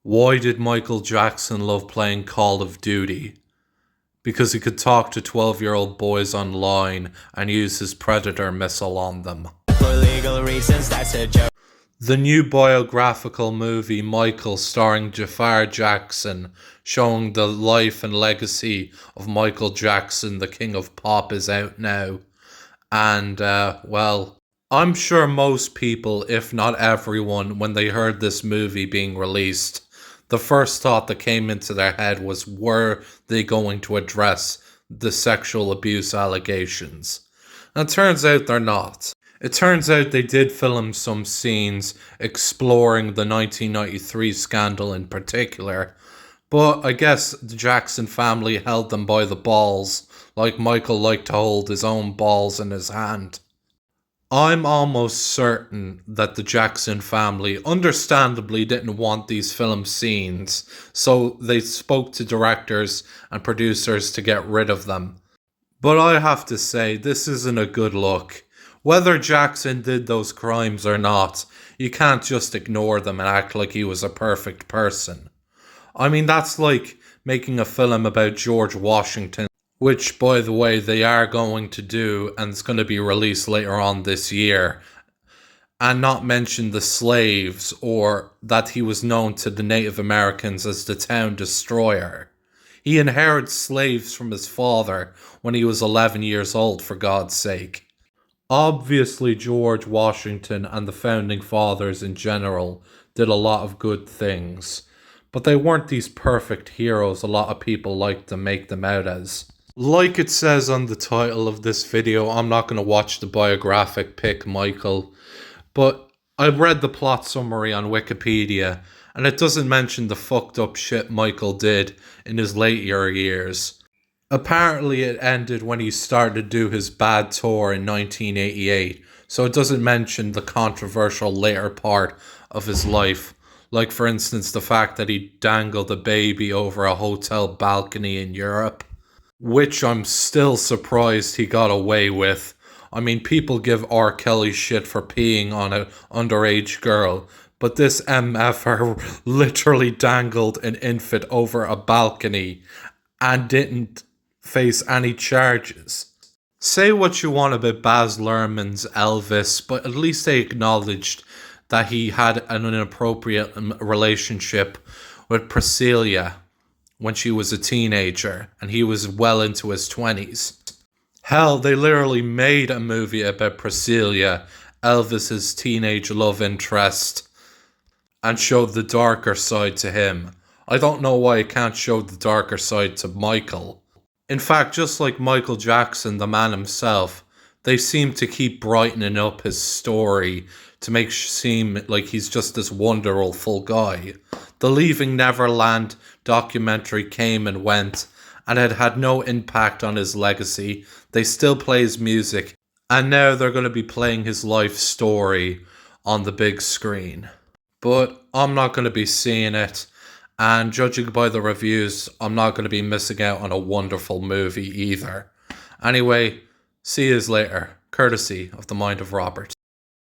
Why did Michael Jackson love playing Call of Duty? Because he could talk to 12-year-old boys online and use his Predator missile on them. For legal reasons, that's a joke. The new biographical movie Michael, starring Jafar Jackson, showing the life and legacy of Michael Jackson, the king of pop, is out now. And, I'm sure most people, if not everyone, when they heard this movie being released, the first thought that came into their head was, were they going to address the sexual abuse allegations? And it turns out they're not. It turns out they did film some scenes exploring the 1993 scandal in particular, but I guess the Jackson family held them by the balls, like Michael liked to hold his own balls in his hand. I'm almost certain that the Jackson family understandably didn't want these film scenes, so they spoke to directors and producers to get rid of them. But I have to say, this isn't a good look. Whether Jackson did those crimes or not, you can't just ignore them and act like he was a perfect person. I mean, that's like making a film about George Washington, which, by the way, they are going to do, and it's going to be released later on this year, and not mention the slaves, or that he was known to the Native Americans as the town destroyer. He inherited slaves from his father when he was 11 years old, for God's sake. Obviously, George Washington and the Founding Fathers in general did a lot of good things, but they weren't these perfect heroes a lot of people like to make them out as. Like it says on the title of this video, I'm not going to watch the biographic Pick Michael, but I read the plot summary on Wikipedia, and it doesn't mention the fucked up shit Michael did in his later years. Apparently it ended when he started to do his bad tour in 1988, so it doesn't mention the controversial later part of his life, like for instance the fact that he dangled a baby over a hotel balcony in Europe, which I'm still surprised he got away with. I mean, people give R. Kelly shit for peeing on an underage girl, but this MFer literally dangled an infant over a balcony and didn't face any charges. Say what you want about Baz Luhrmann's Elvis, but at least they acknowledged that he had an inappropriate relationship with Priscilla when she was a teenager, and he was well into his 20s. Hell, they literally made a movie about Priscilla, Elvis's teenage love interest, and showed the darker side to him. I don't know why it can't show the darker side to Michael. In fact, just like Michael Jackson, the man himself, they seem to keep brightening up his story to make seem like he's just this wonderful guy. The Leaving Neverland documentary came and went, and it had no impact on his legacy. They still play his music, and now they're going to be playing his life story on the big screen. But I'm not going to be seeing it, and judging by the reviews, I'm not going to be missing out on a wonderful movie either. Anyway, see yous later, courtesy of the Mind of Robert.